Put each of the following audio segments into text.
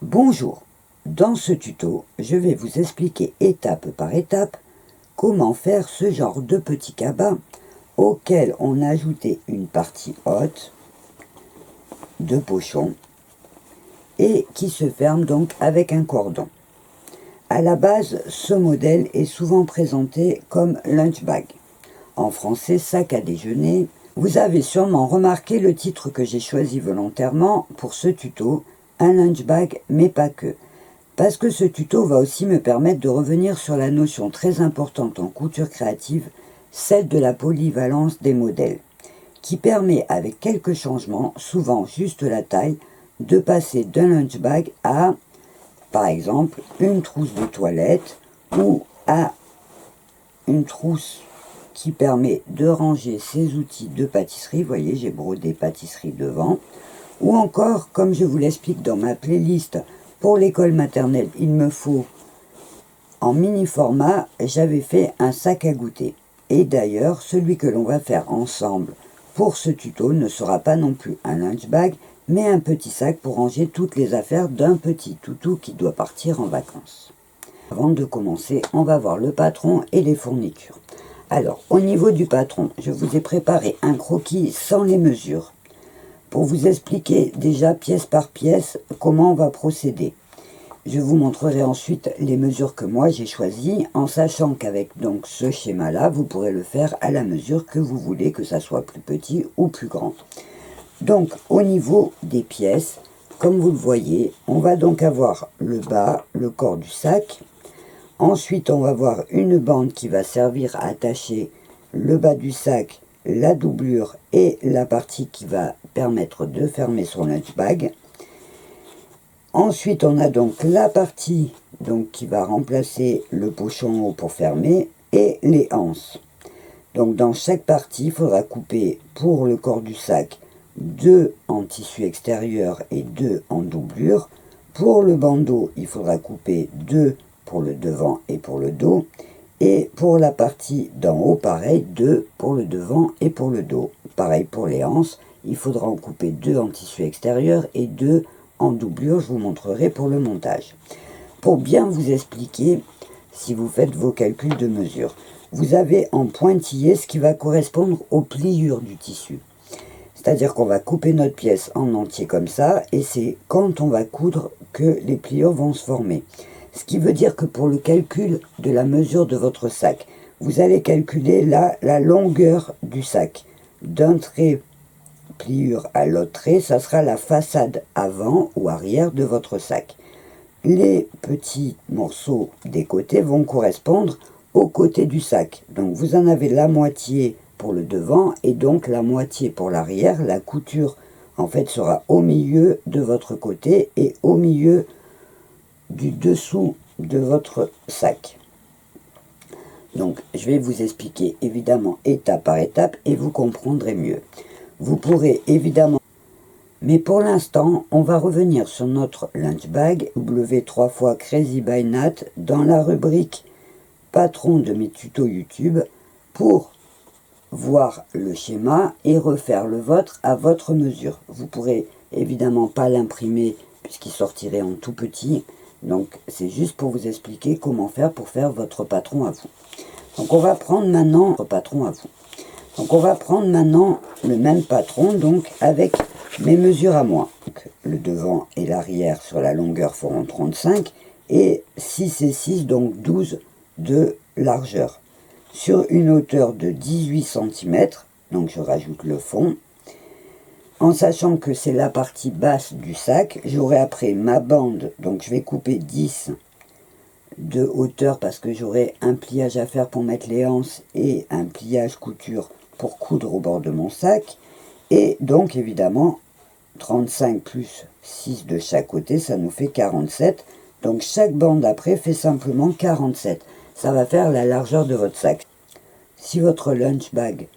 Bonjour, dans ce tuto, je vais vous expliquer étape par étape comment faire ce genre de petit cabas auquel on a ajouté une partie haute de pochon et qui se ferme donc avec un cordon. À la base, ce modèle est souvent présenté comme lunch bag, en français sac à déjeuner. Vous avez sûrement remarqué le titre que j'ai choisi volontairement pour ce tuto, un lunch bag, mais pas que. Parce que ce tuto va aussi me permettre de revenir sur la notion très importante en couture créative, celle de la polyvalence des modèles, qui permet avec quelques changements, souvent juste la taille, de passer d'un lunch bag à, par exemple, une trousse de toilette ou à une trousse qui permet de ranger ses outils de pâtisserie. Vous voyez, j'ai brodé pâtisserie devant. Ou encore, comme je vous l'explique dans ma playlist pour l'école maternelle, il me faut en mini format, j'avais fait un sac à goûter. Et d'ailleurs, celui que l'on va faire ensemble pour ce tuto ne sera pas non plus un lunch bag, mais un petit sac pour ranger toutes les affaires d'un petit toutou qui doit partir en vacances. Avant de commencer, on va voir le patron et les fournitures. Alors, au niveau du patron, je vous ai préparé un croquis sans les mesures, pour vous expliquer déjà pièce par pièce comment on va procéder. Je vous montrerai ensuite les mesures que moi j'ai choisies, en sachant qu'avec donc ce schéma-là, vous pourrez le faire à la mesure que vous voulez, que ça soit plus petit ou plus grand. Donc, au niveau des pièces, comme vous le voyez, on va donc avoir le bas, le corps du sac. Ensuite, on va avoir une bande qui va servir à attacher le bas du sac, la doublure et la partie qui va permettre de fermer son lunch bag. Ensuite, on a donc la partie qui va remplacer le pochon haut pour fermer et les anses. Donc, dans chaque partie, il faudra couper pour le corps du sac 2 en tissu extérieur et 2 en doublure. Pour le bandeau, il faudra couper 2 pour le devant et pour le dos. Et pour la partie d'en haut, pareil, 2 pour le devant et pour le dos. Pareil pour les anses, il faudra en couper 2 en tissu extérieur et 2 en doublure, je vous montrerai pour le montage. Pour bien vous expliquer, si vous faites vos calculs de mesure, vous avez en pointillé ce qui va correspondre aux pliures du tissu. C'est-à-dire qu'on va couper notre pièce en entier comme ça, et c'est quand on va coudre que les pliures vont se former. Ce qui veut dire que pour le calcul de la mesure de votre sac, vous allez calculer la longueur du sac. D'un trait pliure à l'autre trait, ça sera la façade avant ou arrière de votre sac. Les petits morceaux des côtés vont correspondre aux côtés du sac. Donc vous en avez la moitié pour le devant et donc la moitié pour l'arrière. La couture en fait sera au milieu de votre côté et au milieu du dessous de votre sac. Donc je vais vous expliquer évidemment étape par étape et vous comprendrez mieux. Vous pourrez évidemment, mais pour l'instant on va revenir sur notre lunch bag W3 fois Crazy by Nat dans la rubrique patron de mes tutos YouTube pour voir le schéma et refaire le vôtre à votre mesure. Vous pourrez évidemment pas l'imprimer puisqu'il sortirait en tout petit. Donc c'est juste pour vous expliquer comment faire pour faire votre patron à vous. Donc on va prendre maintenant votre patron à vous. Donc on va prendre maintenant le même patron donc avec mes mesures à moi. Donc, le devant et l'arrière sur la longueur feront 35 et 6 et 6 donc 12 de largeur. Sur une hauteur de 18 cm, donc je rajoute le fond. En sachant que c'est la partie basse du sac, j'aurai après ma bande, donc je vais couper 10 de hauteur parce que j'aurai un pliage à faire pour mettre les anses et un pliage couture pour coudre au bord de mon sac. Et donc évidemment, 35 plus 6 de chaque côté, ça nous fait 47. Donc chaque bande après fait simplement 47. Ça va faire la largeur de votre sac. Si votre lunch bag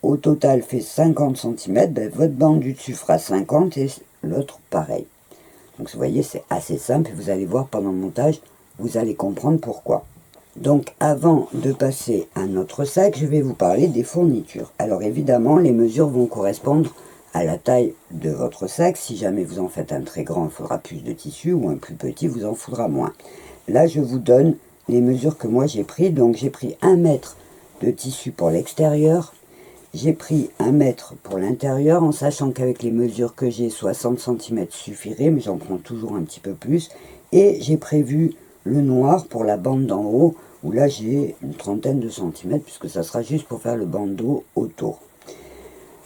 au total fait 50 cm, ben, votre bande du dessus fera 50 et l'autre pareil. Donc vous voyez, c'est assez simple et vous allez voir pendant le montage, vous allez comprendre pourquoi. Donc avant de passer à notre sac, je vais vous parler des fournitures. Alors évidemment, les mesures vont correspondre à la taille de votre sac. Si jamais vous en faites un très grand, il faudra plus de tissu, ou un plus petit, vous en faudra moins. Là, je vous donne les mesures que moi j'ai pris. Donc j'ai pris 1 mètre de tissu pour l'extérieur, j'ai pris 1 mètre pour l'intérieur, en sachant qu'avec les mesures que j'ai, 60 cm suffirait, mais j'en prends toujours un petit peu plus. Et j'ai prévu le noir pour la bande d'en haut, où là j'ai une trentaine de centimètres, puisque ça sera juste pour faire le bandeau autour.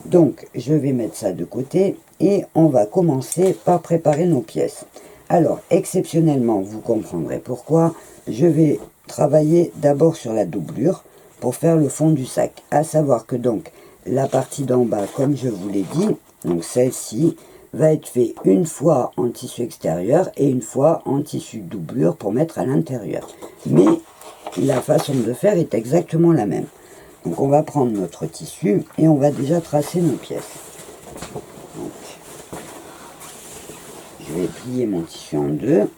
Donc je vais mettre ça de côté, et on va commencer par préparer nos pièces. Alors, exceptionnellement, vous comprendrez pourquoi, je vais travailler d'abord sur la doublure, pour faire le fond du sac. À savoir que donc, la partie d'en bas, comme je vous l'ai dit, donc celle-ci, va être faite une fois en tissu extérieur et une fois en tissu doublure pour mettre à l'intérieur. Mais la façon de faire est exactement la même. Donc on va prendre notre tissu et on va déjà tracer nos pièces. Donc, je vais plier mon tissu en deux.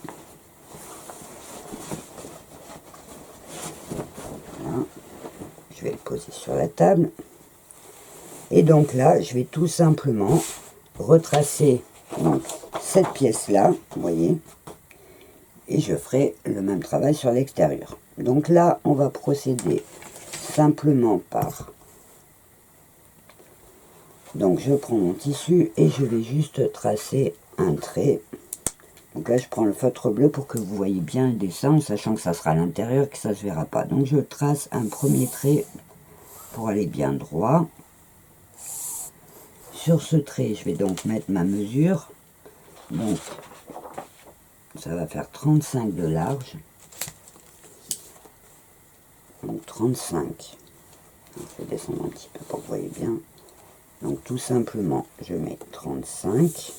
Voilà. Je vais le poser sur la table. Et donc là, je vais tout simplement retracer donc, cette pièce-là, vous voyez, et je ferai le même travail sur l'extérieur. Donc là, on va procéder simplement par... Donc je prends mon tissu et je vais juste tracer un trait. Donc là, je prends le feutre bleu pour que vous voyez bien le dessin, en sachant que ça sera à l'intérieur et que ça ne se verra pas. Donc je trace un premier trait pour aller bien droit. Sur ce trait, je vais donc mettre ma mesure. Donc, ça va faire 35 de large. Donc 35. Je vais descendre un petit peu pour que vous voyez bien. Donc tout simplement, je mets 35.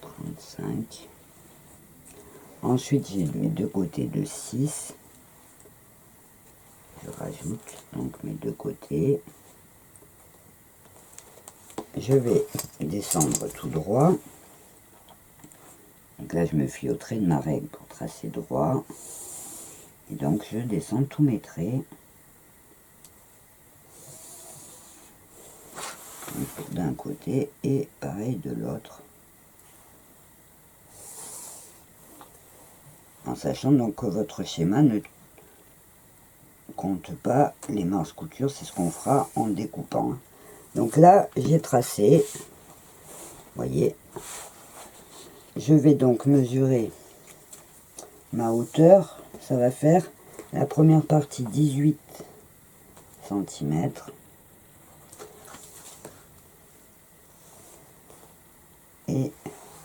35. Ensuite, j'ai mes deux côtés de 6. Je rajoute donc mes deux côtés. Je vais descendre tout droit. Donc là, je me fie au trait de ma règle pour tracer droit. Et donc, je descends tous mes traits. D'un côté et pareil de l'autre. En sachant donc que votre schéma ne compte pas les marges couture, c'est ce qu'on fera en découpant. Donc là, j'ai tracé, vous voyez, je vais donc mesurer ma hauteur, ça va faire la première partie 18 cm. Et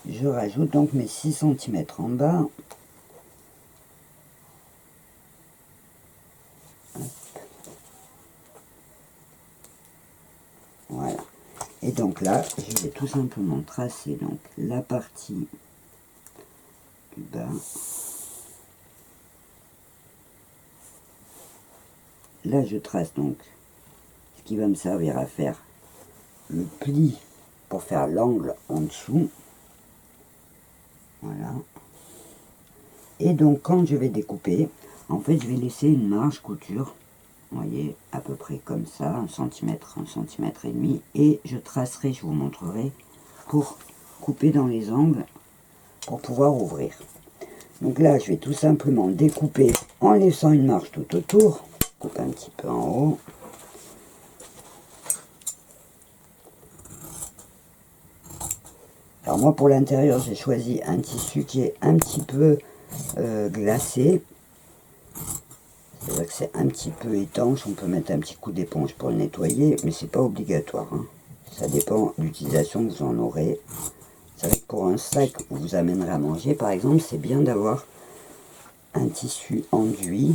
je rajoute donc mes 6 cm en bas. Voilà. Et donc là, je vais tout simplement tracer donc la partie du bas. Là, je trace donc ce qui va me servir à faire le pli pour faire l'angle en dessous. Voilà. Et donc, quand je vais découper, en fait, je vais laisser une marge couture. Vous voyez, à peu près comme ça, 1 cm, 1 cm et demi. Et je tracerai, je vous montrerai, pour couper dans les angles, pour pouvoir ouvrir. Donc là, je vais tout simplement découper en laissant une marge tout autour. Coupe un petit peu en haut. Alors moi, pour l'intérieur, j'ai choisi un tissu qui est un petit peu glacé. C'est-à-dire que c'est un petit peu étanche, on peut mettre un petit coup d'éponge pour le nettoyer, mais c'est pas obligatoire. Hein. Ça dépend de l'utilisation que vous en aurez. C'est vrai que pour un sac où vous amènerez à manger, par exemple, c'est bien d'avoir un tissu enduit,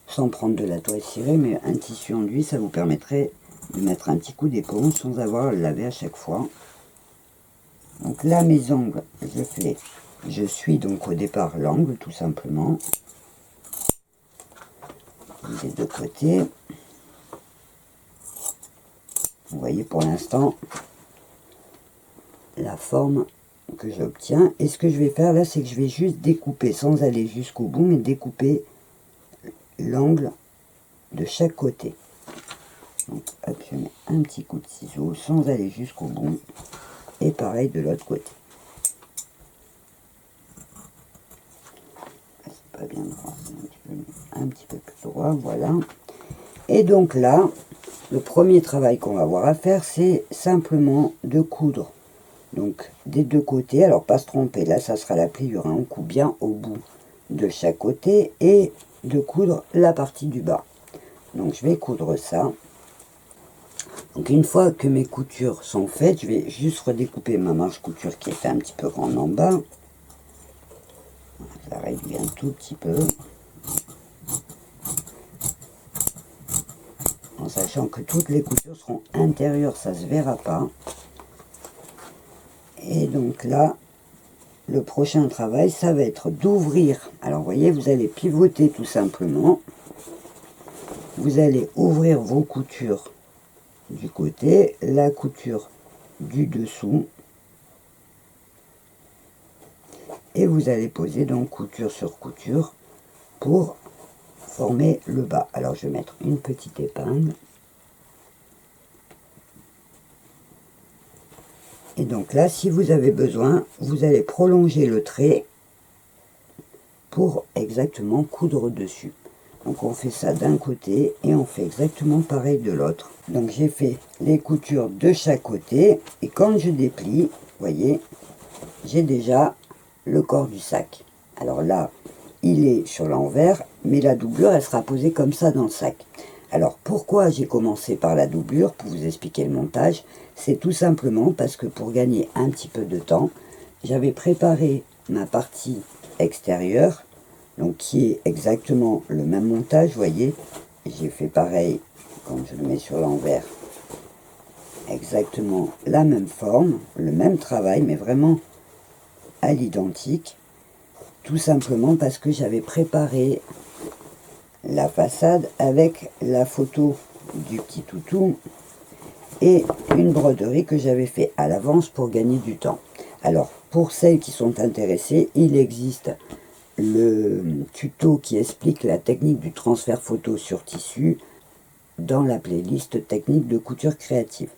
sans prendre de la toile cirée, mais un tissu enduit, ça vous permettrait de mettre un petit coup d'éponge sans avoir à le laver à chaque fois. Donc là, mes angles, je suis donc au départ l'angle, tout simplement. Des deux côtés. Vous voyez pour l'instant la forme que j'obtiens. Et ce que je vais faire là, c'est que je vais juste découper sans aller jusqu'au bout, mais découper l'angle de chaque côté. Donc hop, je mets un petit coup de ciseau sans aller jusqu'au bout. Et pareil de l'autre côté. C'est pas bien droit, un petit peu plus droit, voilà. Et donc là, le premier travail qu'on va avoir à faire, c'est simplement de coudre. Donc des deux côtés, alors pas se tromper, là ça sera la pliure, hein, on coupe bien au bout de chaque côté et de coudre la partie du bas. Donc je vais coudre ça. Donc une fois que mes coutures sont faites, je vais juste redécouper ma manche couture qui est fait un petit peu grande en bas. Ça réduit un tout petit peu. En sachant que toutes les coutures seront intérieures, ça se verra pas. Et donc là, le prochain travail, ça va être d'ouvrir. Alors vous voyez, vous allez pivoter tout simplement. Vous allez ouvrir vos coutures du côté, la couture du dessous. Et vous allez poser donc couture sur couture pour former le bas. Alors je vais mettre une petite épingle. Et donc là, si vous avez besoin, vous allez prolonger le trait pour exactement coudre dessus. Donc on fait ça d'un côté et on fait exactement pareil de l'autre. Donc j'ai fait les coutures de chaque côté et quand je déplie, vous voyez, j'ai déjà le corps du sac. Alors là, il est sur l'envers, mais la doublure, elle sera posée comme ça dans le sac. Alors pourquoi j'ai commencé par la doublure, pour vous expliquer le montage, c'est tout simplement parce que pour gagner un petit peu de temps, j'avais préparé ma partie extérieure, donc qui est exactement le même montage, vous voyez, j'ai fait pareil quand je le mets sur l'envers, exactement la même forme, le même travail, mais vraiment à l'identique, tout simplement parce que j'avais préparé la façade avec la photo du petit toutou et une broderie que j'avais fait à l'avance pour gagner du temps. Alors pour celles qui sont intéressées, il existe le tuto qui explique la technique du transfert photo sur tissu dans la playlist technique de couture créative.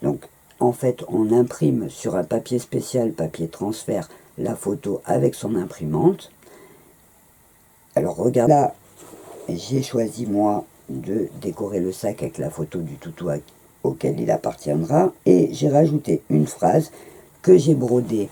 Donc en fait on imprime sur un papier spécial, papier transfert, la photo avec son imprimante. Alors regarde là, j'ai choisi moi de décorer le sac avec la photo du toutou auquel il appartiendra et j'ai rajouté une phrase que j'ai brodée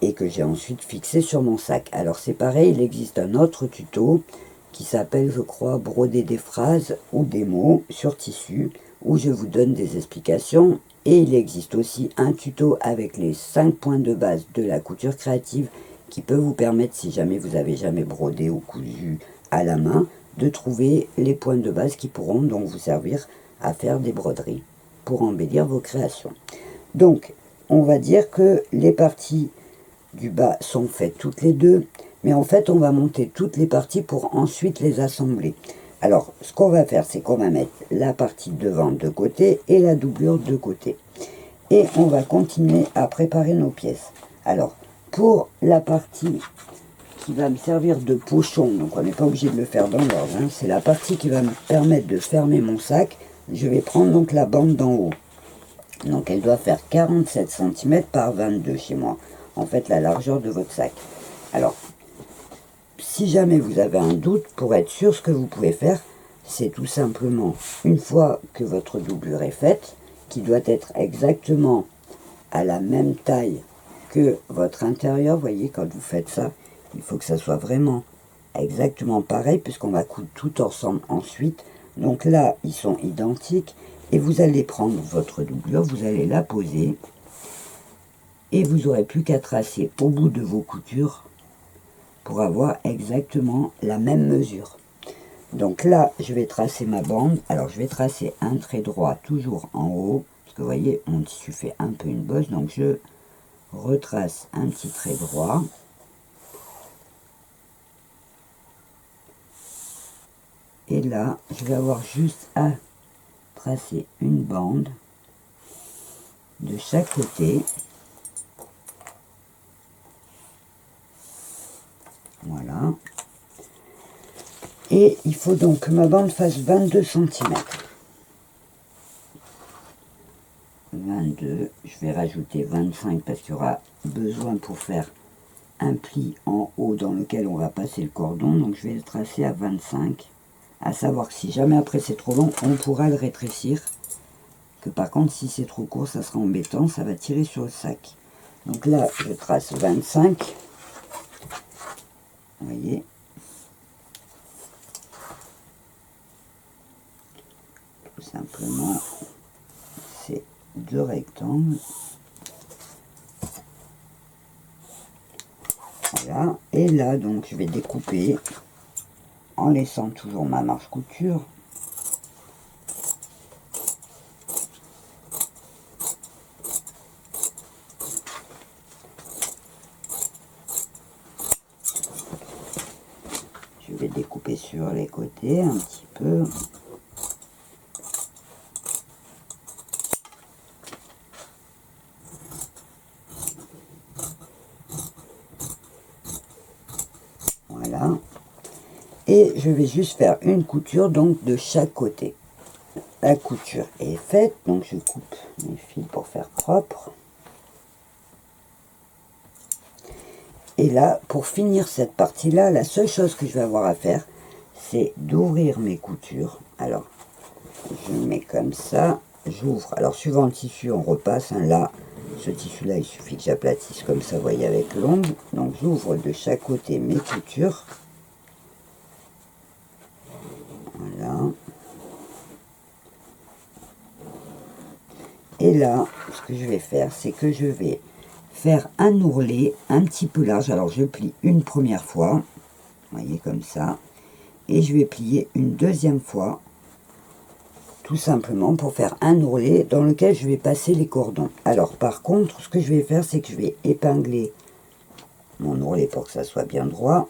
et que j'ai ensuite fixée sur mon sac. Alors c'est pareil, il existe un autre tuto qui s'appelle, je crois, broder des phrases ou des mots sur tissu, où je vous donne des explications. Et il existe aussi un tuto avec les 5 points de base de la couture créative qui peut vous permettre, si jamais vous avez jamais brodé ou cousu à la main, de trouver les points de base qui pourront donc vous servir à faire des broderies pour embellir vos créations. Donc, on va dire que les parties du bas sont faites toutes les deux, mais en fait, on va monter toutes les parties pour ensuite les assembler. Alors, ce qu'on va faire, c'est qu'on va mettre la partie devant de côté et la doublure de côté. Et on va continuer à préparer nos pièces. Alors, pour la partie qui va me servir de pochon, donc on n'est pas obligé de le faire dans l'ordre, hein, c'est la partie qui va me permettre de fermer mon sac. Je vais prendre donc la bande d'en haut. Donc elle doit faire 47 cm par 22 chez moi. En fait, la largeur de votre sac. Alors, si jamais vous avez un doute, pour être sûr, ce que vous pouvez faire, c'est tout simplement, une fois que votre doublure est faite, qui doit être exactement à la même taille que votre intérieur, vous voyez, quand vous faites ça, il faut que ça soit vraiment exactement pareil, puisqu'on va coudre tout ensemble ensuite. Donc là, ils sont identiques, et vous allez prendre votre doublure, vous allez la poser, et vous n'aurez plus qu'à tracer au bout de vos coutures pour avoir exactement la même mesure. Donc là, je vais tracer ma bande. Alors, je vais tracer un trait droit toujours en haut, parce que vous voyez, mon tissu fait un peu une bosse, donc je retrace un petit trait droit. Et là, je vais avoir juste à tracer une bande de chaque côté. Voilà. Et il faut donc que ma bande fasse 22 cm. 22, je vais rajouter 25 parce qu'il y aura besoin pour faire un pli en haut dans lequel on va passer le cordon, donc je vais le tracer à 25, à savoir que si jamais après c'est trop long, on pourra le rétrécir, que par contre si c'est trop court, ça sera embêtant, ça va tirer sur le sac. Donc là, je trace 25, vous voyez, tout simplement, c'est 2 rectangles. Voilà, et là donc je vais découper en laissant toujours ma marge couture. Je vais découper sur les côtés un petit peu. Voilà. Et je vais juste faire une couture donc de chaque côté. La couture est faite, donc je coupe mes fils pour faire propre. Et là, pour finir cette partie-là, la seule chose que je vais avoir à faire, c'est d'ouvrir mes coutures. Alors, je mets comme ça, j'ouvre. Alors, suivant le tissu, on repasse. Hein, là, ce tissu-là, il suffit que j'aplatisse comme ça, vous voyez, avec l'ongle. Donc, j'ouvre de chaque côté mes coutures. Voilà. Et là, ce que je vais faire, c'est que je vais faire un ourlet un petit peu large. Alors, je plie une première fois, vous voyez, comme ça. Et je vais plier une deuxième fois, tout simplement pour faire un ourlet dans lequel je vais passer les cordons. Alors, par contre, ce que je vais faire, c'est que je vais épingler mon ourlet pour que ça soit bien droit.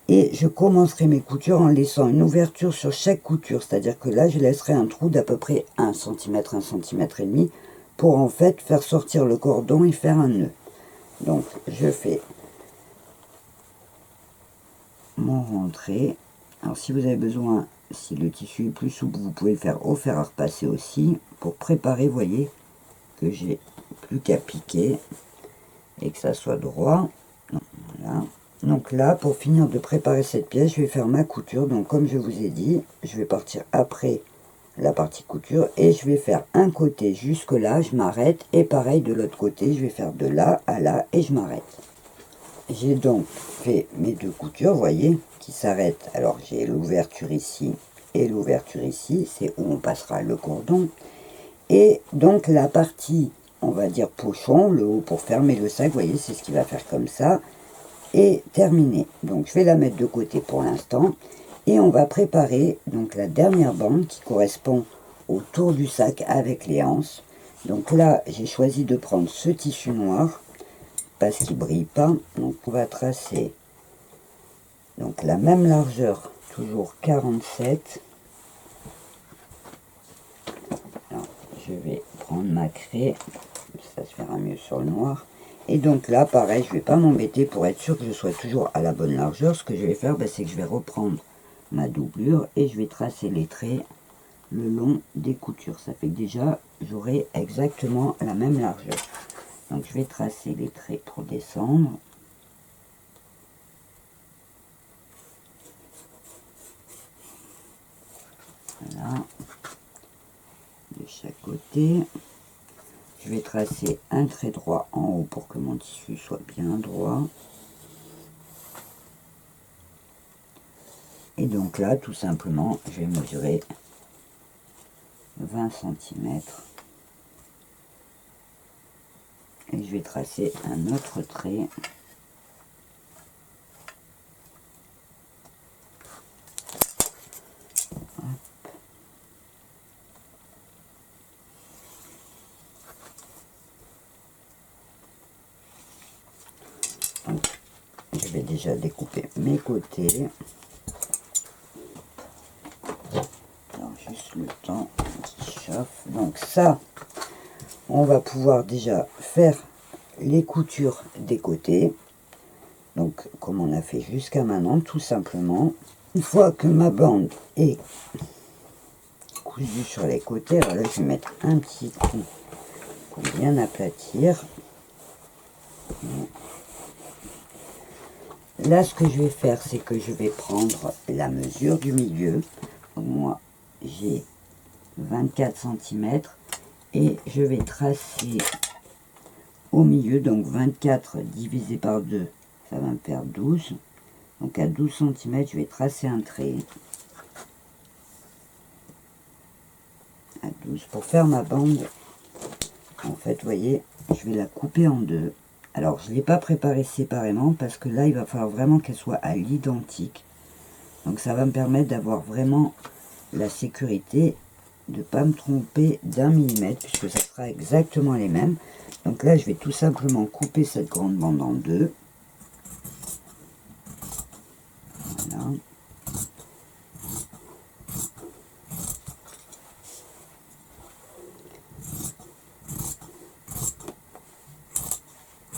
Et je commencerai mes coutures en laissant une ouverture sur chaque couture. C'est-à-dire que là, je laisserai un trou d'à peu près 1 cm, 1 cm et demi pour en fait faire sortir le cordon et faire un nœud. Donc, je fais mon rentrée. Alors, si vous avez besoin, si le tissu est plus souple, vous pouvez le faire au fer à repasser aussi pour préparer, vous voyez, que j'ai plus qu'à piquer et que ça soit droit. Voilà. Donc là, pour finir de préparer cette pièce, je vais faire ma couture. Donc comme je vous ai dit, je vais partir après la partie couture et je vais faire un côté jusque là, je m'arrête, et pareil de l'autre côté, je vais faire de là à là et je m'arrête. J'ai donc fait mes 2 coutures, vous voyez, qui s'arrêtent. Alors j'ai l'ouverture ici et l'ouverture ici, c'est où on passera le cordon. Et donc la partie, on va dire pochon, le haut pour fermer le sac, vous voyez, c'est ce qui va faire comme ça. Et terminé. Donc je vais la mettre de côté pour l'instant. Et on va préparer donc la dernière bande qui correspond au tour du sac avec les anses. Donc là, j'ai choisi de prendre ce tissu noir parce qu'il brille pas. Donc on va tracer donc la même largeur, toujours 47. Alors, je vais prendre ma craie, ça se verra mieux sur le noir. Et donc là, pareil, je ne vais pas m'embêter pour être sûr que je sois toujours à la bonne largeur. Ce que je vais faire, c'est que je vais reprendre ma doublure et je vais tracer les traits le long des coutures. Ça fait que déjà, j'aurai exactement la même largeur. Donc je vais tracer les traits pour descendre. Voilà. De chaque côté. Je vais tracer un trait droit en haut pour que mon tissu soit bien droit. Et donc là, tout simplement, je vais mesurer 20 cm. Et je vais tracer un autre trait. Je vais déjà découper mes côtés. Alors juste le temps qui chauffe. Donc ça, on va pouvoir déjà faire les coutures des côtés. Donc comme on a fait jusqu'à maintenant, tout simplement. Une fois que ma bande est cousue sur les côtés, alors là je vais mettre un petit coup pour bien aplatir. Là, ce que je vais faire, c'est que je vais prendre la mesure du milieu. Donc, moi, j'ai 24 cm et je vais tracer au milieu, donc 24 divisé par 2, ça va me faire 12. Donc à 12 cm, je vais tracer un trait. À 12. Pour faire ma bande, en fait, vous voyez, je vais la couper en deux. Alors, je ne l'ai pas préparée séparément parce que là, il va falloir vraiment qu'elle soit à l'identique. Donc ça va me permettre d'avoir vraiment la sécurité de ne pas me tromper d'1 millimètre puisque ça sera exactement les mêmes. Donc là, je vais tout simplement couper cette grande bande en deux. Voilà.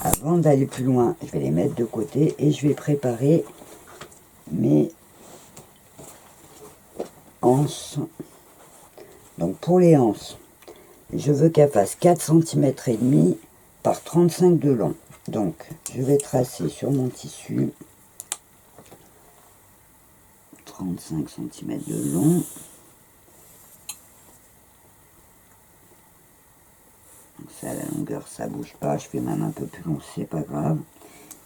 Avant d'aller plus loin, je vais les mettre de côté et je vais préparer mes anses. Donc pour les anses, je veux qu'elle fasse 4 cm et demi par 35 de long. Donc je vais tracer sur mon tissu 35 cm de long. Donc ça, à la longueur, ça bouge pas. Je fais même un peu plus long, c'est pas grave.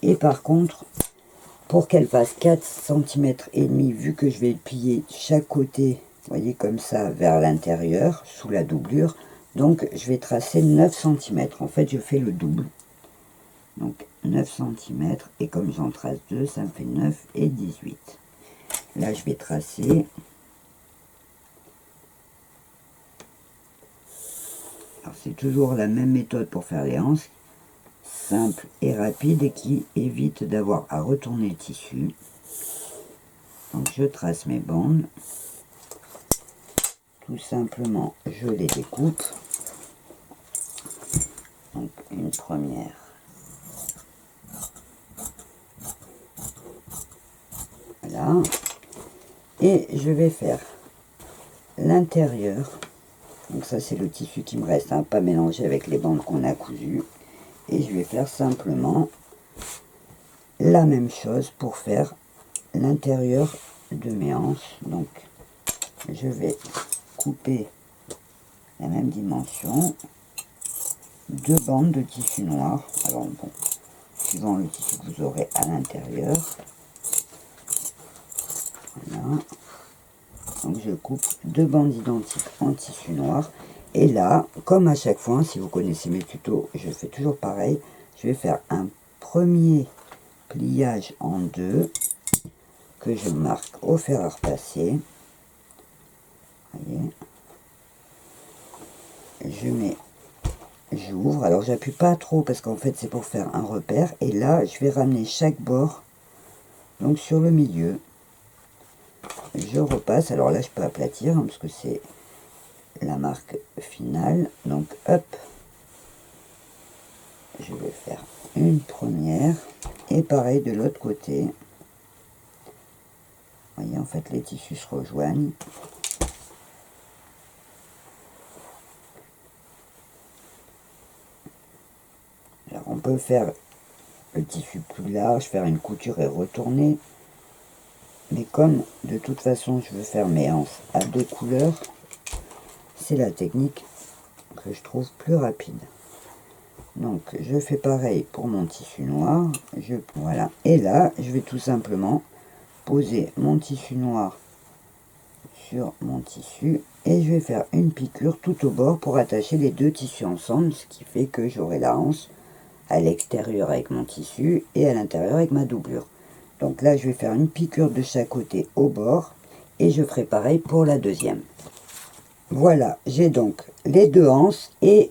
Et par contre, pour qu'elle fasse 4 cm et demi, vu que je vais plier chaque côté, vous voyez, comme ça, vers l'intérieur, sous la doublure, donc je vais tracer 9 cm. En fait, je fais le double. Donc 9 cm, et comme j'en trace 2, ça me fait 9 et 18. Là, je vais tracer. Alors, c'est toujours la même méthode pour faire les anses, simple et rapide, et qui évite d'avoir à retourner le tissu. Donc, je trace mes bandes. Tout simplement, je les découpe. Donc, une première. Voilà. Et je vais faire l'intérieur. Donc ça, c'est le tissu qui me reste, hein, pas mélangé avec les bandes qu'on a cousues. Et je vais faire simplement la même chose pour faire l'intérieur de mes hanches. Donc, je vais couper la même dimension, 2 bandes de tissu noir. Alors bon, suivant le tissu que vous aurez à l'intérieur. Voilà. Donc je coupe 2 bandes identiques en tissu noir. Et là, comme à chaque fois, si vous connaissez mes tutos, je fais toujours pareil. Je vais faire un premier pliage en deux que je marque au fer à repasser. Voyez. Je mets, j'ouvre. Alors j'appuie pas trop parce qu'en fait c'est pour faire un repère. Et là, je vais ramener chaque bord donc sur le milieu. Je repasse. Alors là, je peux aplatir hein, parce que c'est la marque finale. Donc hop, je vais faire une première et pareil de l'autre côté. Vous voyez, en fait les tissus se rejoignent. Alors on peut faire le tissu plus large, faire une couture et retourner, mais comme de toute façon je veux faire mes hanches à 2 couleurs, c'est la technique que je trouve plus rapide. Donc je fais pareil pour mon tissu noir, voilà, et là je vais tout simplement poser mon tissu noir sur mon tissu et je vais faire une piqûre tout au bord pour attacher les deux tissus ensemble, ce qui fait que j'aurai la hanche à l'extérieur avec mon tissu et à l'intérieur avec ma doublure. Donc là je vais faire une piqûre de chaque côté au bord et je ferai pareil pour la deuxième. Voilà, j'ai donc les deux hanches et